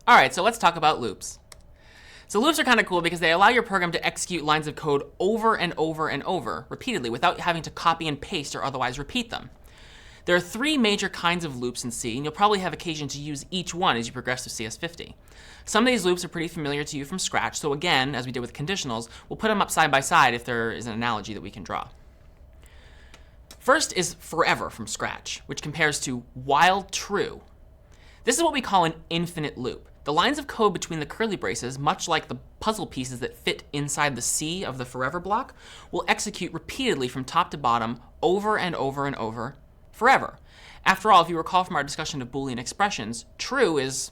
All right, so let's talk about loops. So loops are kind of cool because they allow your program to execute lines of code over and over and over repeatedly without having to copy and paste or otherwise repeat them. There are three major kinds of loops in C, and you'll probably have occasion to use each one as you progress through CS50. Some of these loops are pretty familiar to you from scratch, so again, as we did with conditionals, we'll put them up side by side if there is an analogy that we can draw. First is forever from scratch, which compares to while true. This is what we call an infinite loop. The lines of code between the curly braces, much like the puzzle pieces that fit inside the C of the forever block, will execute repeatedly from top to bottom over and over and over forever. After all, if you recall from our discussion of Boolean expressions, true is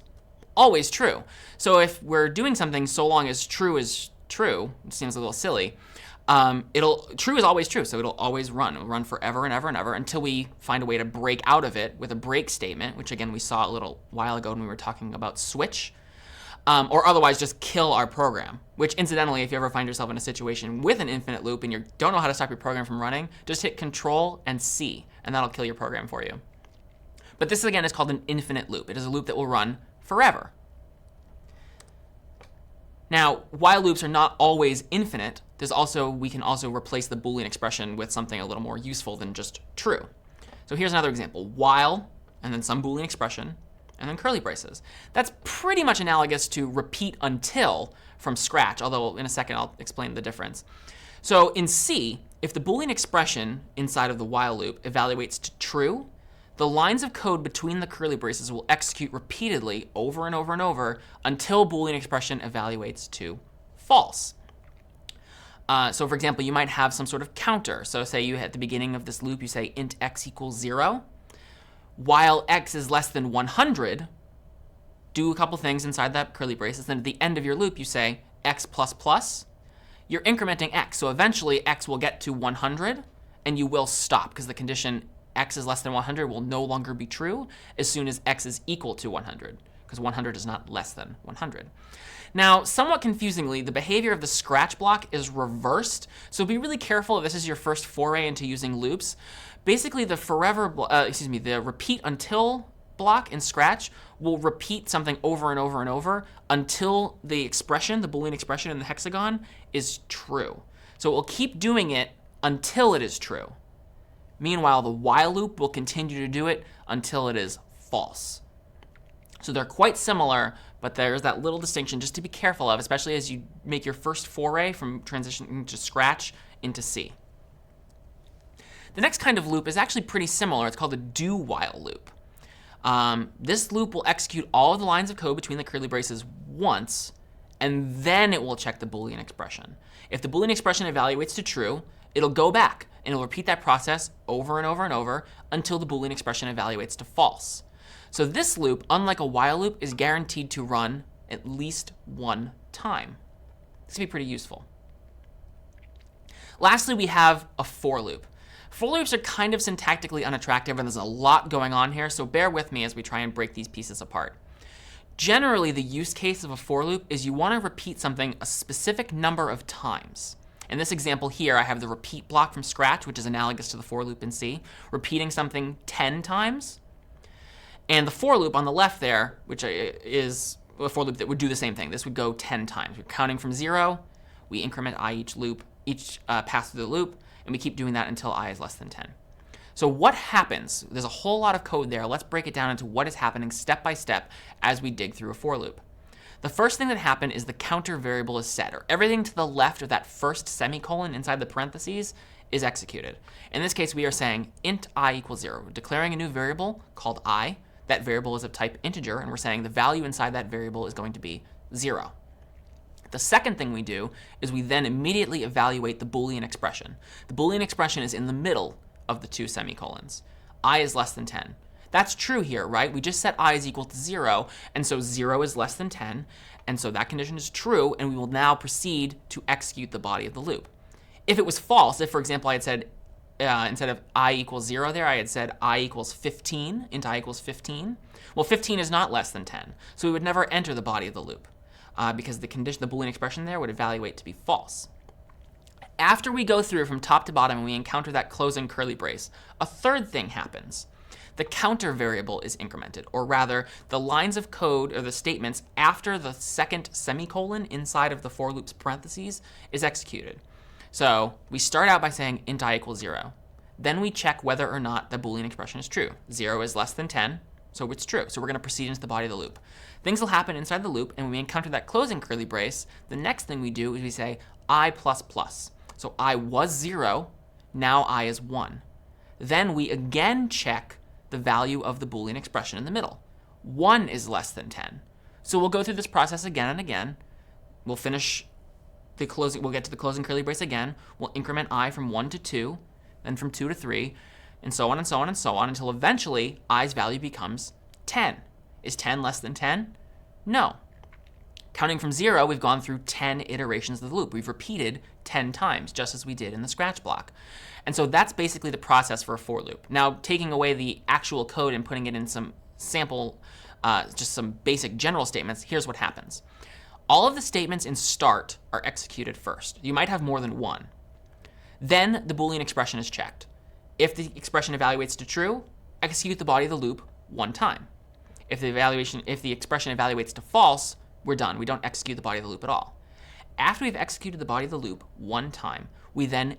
always true. So if we're doing something so long as true is true, it seems a little silly, true is always true, so it'll always run. It'll run forever and ever and ever until we find a way to break out of it with a break statement, which again we saw a little while ago when we were talking about switch, or otherwise just kill our program, which incidentally, if you ever find yourself in a situation with an infinite loop and you don't know how to stop your program from running, just hit Control and C, and that'll kill your program for you. But this again is called an infinite loop. It is a loop that will run forever. Now, while loops are not always infinite, we can also replace the Boolean expression with something a little more useful than just true. So here's another example. While, and then some Boolean expression, and then curly braces. That's pretty much analogous to repeat until from scratch, although in a second I'll explain the difference. So in C, if the Boolean expression inside of the while loop evaluates to true, the lines of code between the curly braces will execute repeatedly over and over and over until Boolean expression evaluates to false. So for example, you might have some sort of counter. So say you at the beginning of this loop, you say int x equals 0. While x is less than 100, do a couple things inside that curly braces. Then at the end of your loop, you say x plus plus. You're incrementing x. So eventually, x will get to 100, and you will stop because the condition x is less than 100 will no longer be true as soon as x is equal to 100, because 100 is not less than 100. Now, somewhat confusingly, the behavior of the scratch block is reversed, so be really careful if this is your first foray into using loops. Basically, the repeat until block in Scratch will repeat something over and over and over until the expression, the Boolean expression in the hexagon, is true. So it will keep doing it until it is true. Meanwhile, the while loop will continue to do it until it is false. So they're quite similar, but there's that little distinction just to be careful of, especially as you make your first foray from transitioning to Scratch into C. The next kind of loop is actually pretty similar. It's called a do-while loop. This loop will execute all of the lines of code between the curly braces once, and then it will check the Boolean expression. If the Boolean expression evaluates to true, it'll go back, and it'll repeat that process over and over and over until the Boolean expression evaluates to false. So this loop, unlike a while loop, is guaranteed to run at least one time. This can be pretty useful. Lastly, we have a for loop. For loops are kind of syntactically unattractive, and there's a lot going on here, so bear with me as we try and break these pieces apart. Generally, the use case of a for loop is you want to repeat something a specific number of times. In this example here, I have the repeat block from Scratch, which is analogous to the for loop in C, repeating something 10 times. And the for loop on the left there, which is a for loop that would do the same thing. This would go 10 times. We're counting from 0. We increment I each pass through the loop, and we keep doing that until I is less than 10. So what happens? There's a whole lot of code there. Let's break it down into what is happening step by step as we dig through a for loop. The first thing that happened is the counter variable is set, or everything to the left of that first semicolon inside the parentheses is executed. In this case, we are saying int I equals 0. We're declaring a new variable called I. That variable is of type integer, and we're saying the value inside that variable is going to be 0. The second thing we do is we then immediately evaluate the Boolean expression. The Boolean expression is in the middle of the two semicolons. I is less than 10. That's true here, right? We just set I is equal to 0, and so 0 is less than 10, and so that condition is true, and we will now proceed to execute the body of the loop. If it was false, if, for example, I had said, instead of I equals 0 there, I had said I equals 15, int I equals 15. Well, 15 is not less than 10, so we would never enter the body of the loop because the Boolean expression there would evaluate to be false. After we go through from top to bottom and we encounter that closing curly brace, a third thing happens. the counter variable is incremented, or rather, the lines of code or the statements after the second semicolon inside of the for loop's parentheses is executed. So we start out by saying int I equals 0. Then we check whether or not the Boolean expression is true. 0 is less than 10, so it's true. So we're going to proceed into the body of the loop. Things will happen inside the loop, and when we encounter that closing curly brace, the next thing we do is we say I++. So I was 0, now I is 1. Then we again check the value of the Boolean expression in the middle. 1 is less than 10. So we'll go through this process again and again. We'll finish the closing, we'll get to the closing curly brace again. We'll increment I from 1 to 2, then from 2 to 3, and so on and so on and so on until eventually I's value becomes 10. Is 10 less than 10? No. Counting from 0, we've gone through 10 iterations of the loop. We've repeated 10 times, just as we did in the scratch block. And so that's basically the process for a for loop. Now, taking away the actual code and putting it in some sample, just some basic general statements, here's what happens. All of the statements in start are executed first. You might have more than one. Then the Boolean expression is checked. If the expression evaluates to true, execute the body of the loop one time. If the expression evaluates to false, we're done. We don't execute the body of the loop at all. After we've executed the body of the loop one time, we then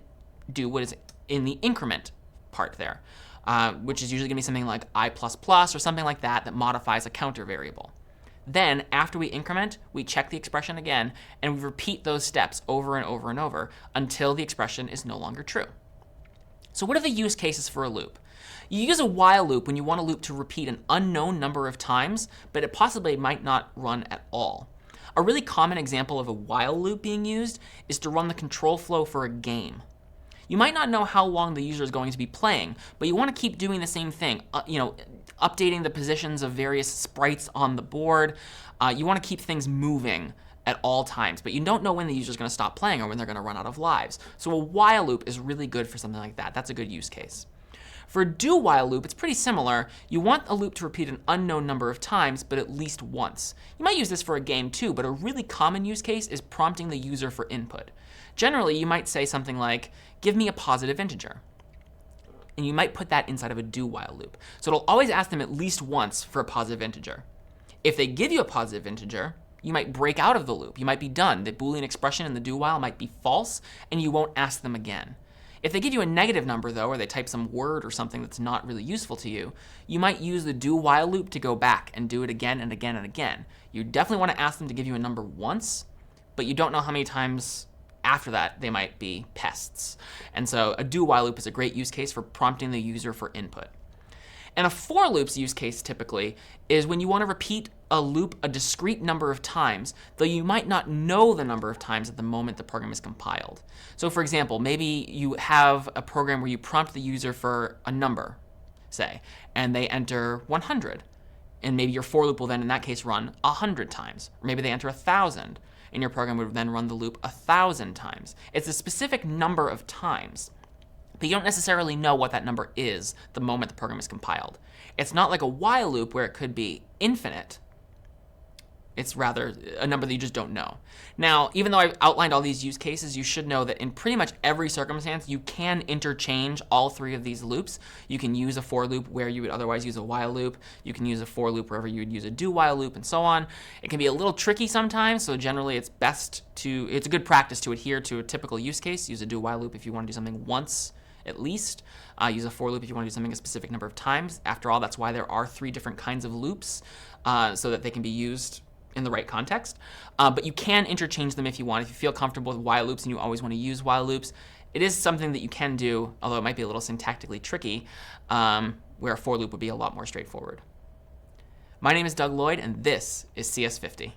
do what is in the increment part there, which is usually going to be something like I++ or something like that that modifies a counter variable. Then, after we increment, we check the expression again, and we repeat those steps over and over and over until the expression is no longer true. So what are the use cases for a loop? You use a while loop when you want a loop to repeat an unknown number of times, but it possibly might not run at all. A really common example of a while loop being used is to run the control flow for a game. You might not know how long the user is going to be playing, but you want to keep doing the same thing, updating the positions of various sprites on the board. You want to keep things moving at all times, but you don't know when the user is going to stop playing or when they're going to run out of lives. So a while loop is really good for something like that. That's a good use case. For a do while loop, it's pretty similar. You want a loop to repeat an unknown number of times, but at least once. You might use this for a game too, but a really common use case is prompting the user for input. Generally, you might say something like, give me a positive integer. And you might put that inside of a do while loop. So it'll always ask them at least once for a positive integer. If they give you a positive integer, you might break out of the loop. You might be done. The Boolean expression in the do while might be false, and you won't ask them again. If they give you a negative number, though, or they type some word or something that's not really useful to you, you might use the do while loop to go back and do it again and again and again. You definitely want to ask them to give you a number once, but you don't know how many times after that they might be pests. And so a do while loop is a great use case for prompting the user for input. And a for loop's use case typically is when you want to repeat a loop a discrete number of times, though you might not know the number of times at the moment the program is compiled. So for example, maybe you have a program where you prompt the user for a number, say, and they enter 100. And maybe your for loop will then in that case run 100 times. Or maybe they enter 1,000, and your program would then run the loop 1,000 times. It's a specific number of times, but you don't necessarily know what that number is the moment the program is compiled. It's not like a while loop where it could be infinite. It's rather a number that you just don't know. Now, even though I've outlined all these use cases, you should know that in pretty much every circumstance, you can interchange all three of these loops. You can use a for loop where you would otherwise use a while loop. You can use a for loop wherever you would use a do while loop, and so on. It can be a little tricky sometimes, so generally it's a good practice to adhere to a typical use case. Use a do while loop if you want to do something once at least. Use a for loop if you want to do something a specific number of times. After all, that's why there are 3 different kinds of loops, so that they can be used in the right context. But you can interchange them if you want. If you feel comfortable with while loops and you always want to use while loops, it is something that you can do, although it might be a little syntactically tricky, where a for loop would be a lot more straightforward. My name is Doug Lloyd, and this is CS50.